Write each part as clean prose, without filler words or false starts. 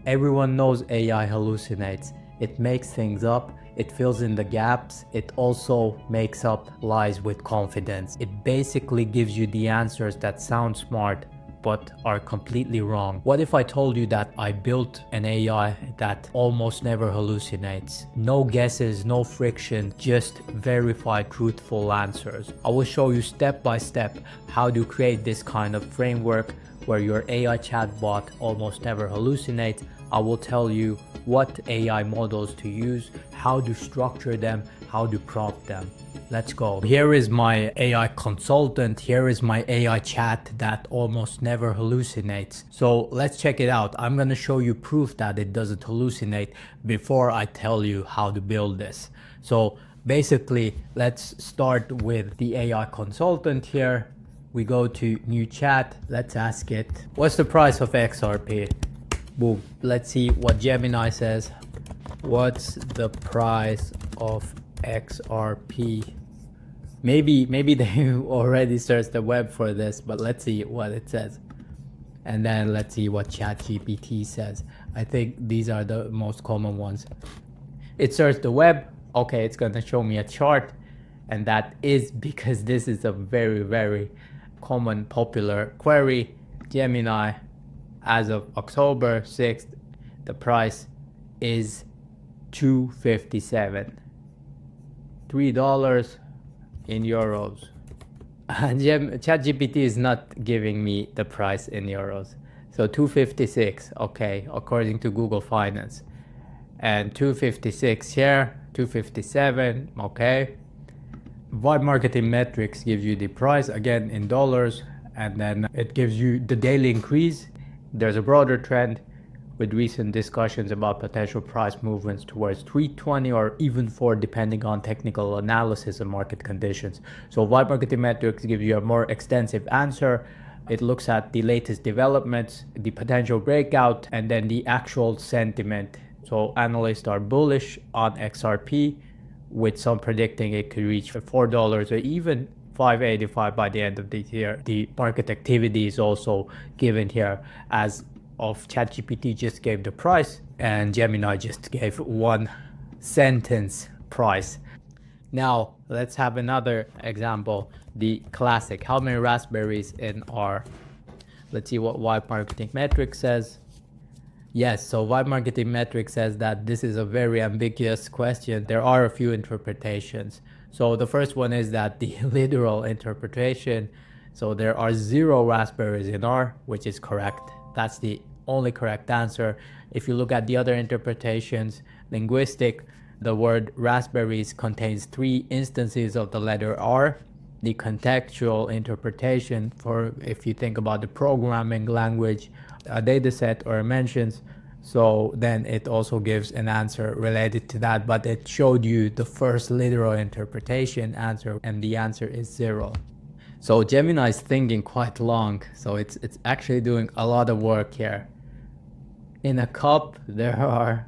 Everyone knows AI hallucinates. It makes things up, it fills in the gaps, it also makes up lies with confidence. It basically gives you the answers that sound smart but are completely wrong. What if I told you that I built an AI that almost never hallucinates? No guesses, no friction, just verified truthful answers. I will show you step by step how to create this kind of framework where your AI chatbot almost never hallucinates. I will tell you what AI models to use, how to structure them, how to prompt them. Let's go. Here is my AI consultant. Here is my AI chat that almost never hallucinates. So let's check it out. I'm gonna show you proof that it doesn't hallucinate before I tell you how to build this. So basically, let's start with the AI consultant here. We go to new chat. Let's ask it, what's the price of XRP? Boom. Let's see what Gemini says. What's the price of XRP? Maybe they already searched the web for this, but let's see what it says. And then let's see what ChatGPT says. I think these are the most common ones. It searched the web. Okay, it's gonna show me a chart. And that is because this is a very, very common popular query. Gemini, as of October 6th, the price is $2.57. $3 in euros. And ChatGPT is not giving me the price in euros. So 256, okay, according to Google Finance. And 256 here, 257, okay. Vibe Marketing Metrics gives you the price, again in dollars, and then it gives you the daily increase. There's a broader trend with recent discussions about potential price movements towards 320 or even 4 depending on technical analysis and market conditions. So Vibe Marketing Metrics gives you a more extensive answer. It looks at the latest developments, the potential breakout, and then the actual sentiment. So analysts are bullish on XRP, with some predicting it could reach $4 or even $5.85 by the end of the year. The market activity is also given here, as of ChatGPT just gave the price and Gemini just gave one sentence price. Now let's have another example, the classic, how many raspberries in R? Let's see what Vibe Marketing Metrics says. Yes, so Vibe Marketing Metrics says that this is a very ambiguous question. There are a few interpretations. So the first one is that the literal interpretation, so there are 0 raspberries in R, which is correct. That's the only correct answer. If you look at the other interpretations, linguistic, the word raspberries contains 3 instances of the letter R. The contextual interpretation, for if you think about the programming language, a data set or mentions, so then it also gives an answer related to that, but it showed you the first literal interpretation answer, and the answer is 0. So Gemini is thinking quite long, so it's actually doing a lot of work here. In a cup, there are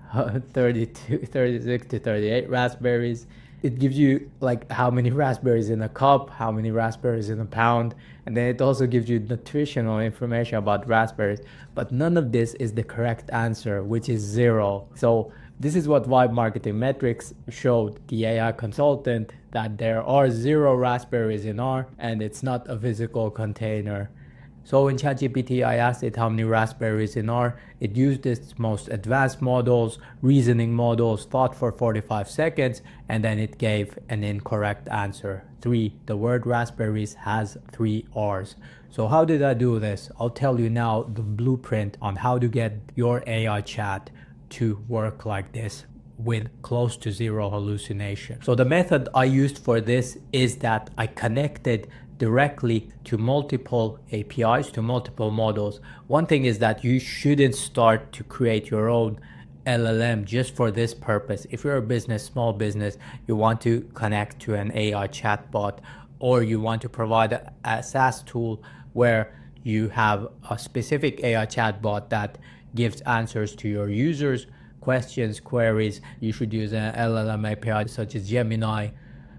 36 to 38 raspberries. It gives you like how many raspberries in a cup, how many raspberries in a pound, and then it also gives you nutritional information about raspberries. But none of this is the correct answer, which is 0. So this is what Vibe Marketing Metrics showed the AI consultant, that there are 0 raspberries in R and it's not a physical container. So in ChatGPT, I asked it how many raspberries in R. It used its most advanced models, reasoning models, thought for 45 seconds, and then it gave an incorrect answer. 3. The word raspberries has 3 R's. So how did I do this? I'll tell you now the blueprint on how to get your AI chat to work like this with close to 0 hallucination. So the method I used for this is that I connected directly to multiple APIs, to multiple models. One thing is that you shouldn't start to create your own LLM just for this purpose. If you're a business, small business, you want to connect to an AI chatbot, or you want to provide a SaaS tool where you have a specific AI chatbot that gives answers to your users, questions, queries, you should use an LLM API such as Gemini,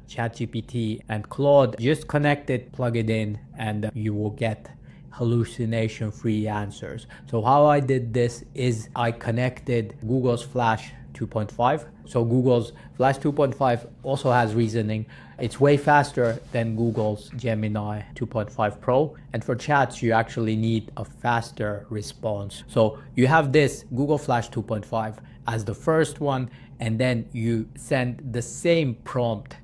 ChatGPT, and Claude. Just connect it, plug it in, and you will get hallucination-free answers. So how I did this is I connected Google's Flash 2.5. So Google's Flash 2.5 also has reasoning. It's way faster than Google's Gemini 2.5 Pro. And for chats, you actually need a faster response. So you have this Google Flash 2.5 as the first one, and then you send the same prompt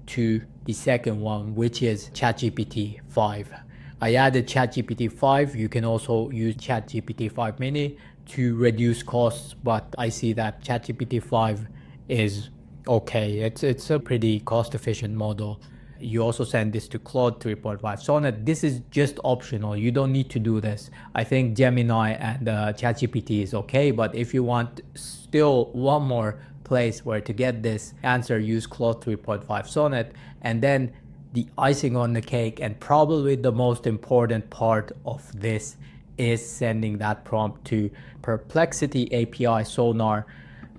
to the second one, which is ChatGPT 5. I added ChatGPT 5. You can also use ChatGPT 5 mini to reduce costs, but I see that ChatGPT 5 is okay. It's a pretty cost efficient model. You also send this to Claude 3.5 Sonnet. This is just optional. You don't need to do this. I think Gemini and ChatGPT is okay, but if you want still one more place where to get this answer, use Claude 3.5 Sonnet. And then the icing on the cake, and probably the most important part of this, is sending that prompt to Perplexity API Sonar.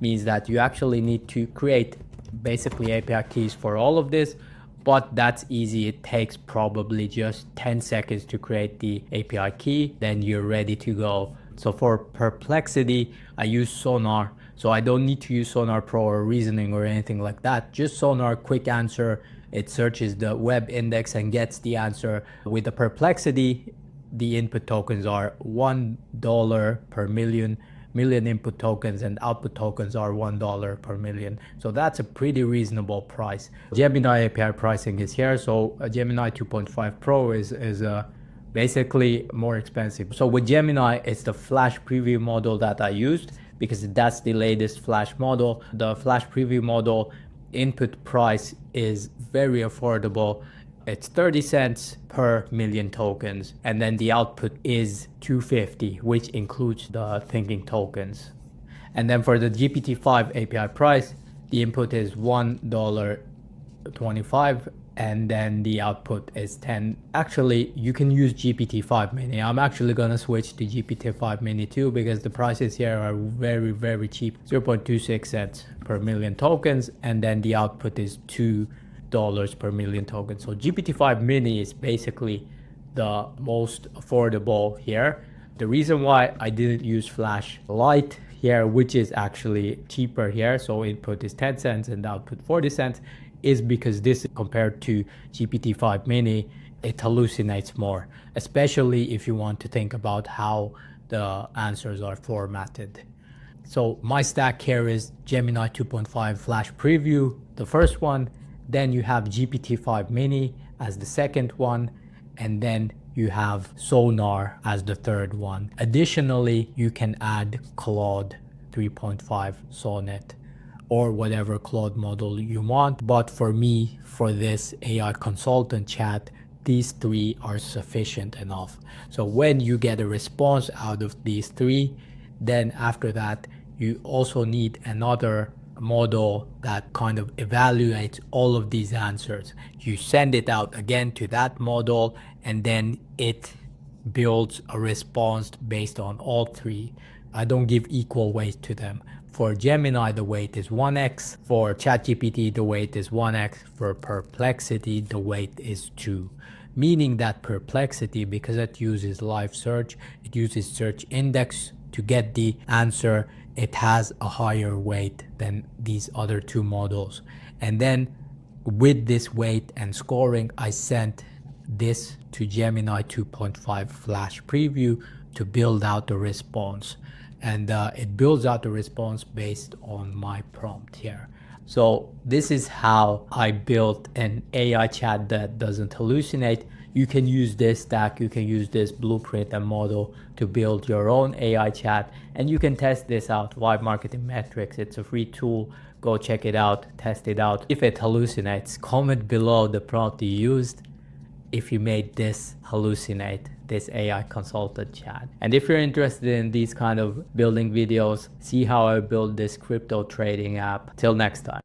Means that you actually need to create basically API keys for all of this, but that's easy. It takes probably just 10 seconds to create the API key, then you're ready to go. So for Perplexity, I use Sonar. So I don't need to use Sonar Pro or reasoning or anything like that. Just Sonar, quick answer. It searches the web index and gets the answer. With the Perplexity, the input tokens are $1 per million input tokens, and output tokens are $1 per million. So that's a pretty reasonable price. Gemini API pricing is here. So a Gemini 2.5 Pro is basically more expensive. So with Gemini, it's the Flash preview model that I used because that's the latest Flash model. The Flash preview model input price is very affordable. It's 30 cents per million tokens, and then the output is 250, which includes the thinking tokens. And then for the GPT-5 API price, the input is $1.25, and then the output is 10. Actually, you can use GPT-5 mini. I'm actually gonna switch to GPT-5 mini too because the prices here are very, very cheap. 0.26 cents per million tokens, and then the output is $2 per million tokens. So GPT-5 mini is basically the most affordable here. The reason why I didn't use Flash Lite here, which is actually cheaper here, so input is 10 cents and output 40 cents, is because this, compared to GPT-5 mini, it hallucinates more, especially if you want to think about how the answers are formatted. So my stack here is Gemini 2.5 Flash Preview, the first one, then you have GPT-5 mini as the second one, and then you have Sonar as the third one. Additionally, you can add Claude 3.5 Sonnet or whatever Claude model you want. But for me, for this AI consultant chat, these three are sufficient enough. So when you get a response out of these three, then after that, you also need another model that kind of evaluates all of these answers. You send it out again to that model, and then it builds a response based on all three. I don't give equal weight to them. For Gemini, the weight is 1x. For ChatGPT, the weight is 1x. For Perplexity, the weight is 2. Meaning that Perplexity, because it uses live search, it uses search index to get the answer, it has a higher weight than these other two models. And then with this weight and scoring, I sent this to Gemini 2.5 Flash Preview to build out the response. And it builds out the response based on my prompt here. So this is how I built an AI chat that doesn't hallucinate. You can use this stack, you can use this blueprint and model to build your own AI chat, and you can test this out. Vibe Marketing Metrics, it's a free tool. Go check it out, test it out. If it hallucinates, comment below the prompt you used if you made this hallucinate, this AI consultant chat. And if you're interested in these kind of building videos, see how I build this crypto trading app. Till next time.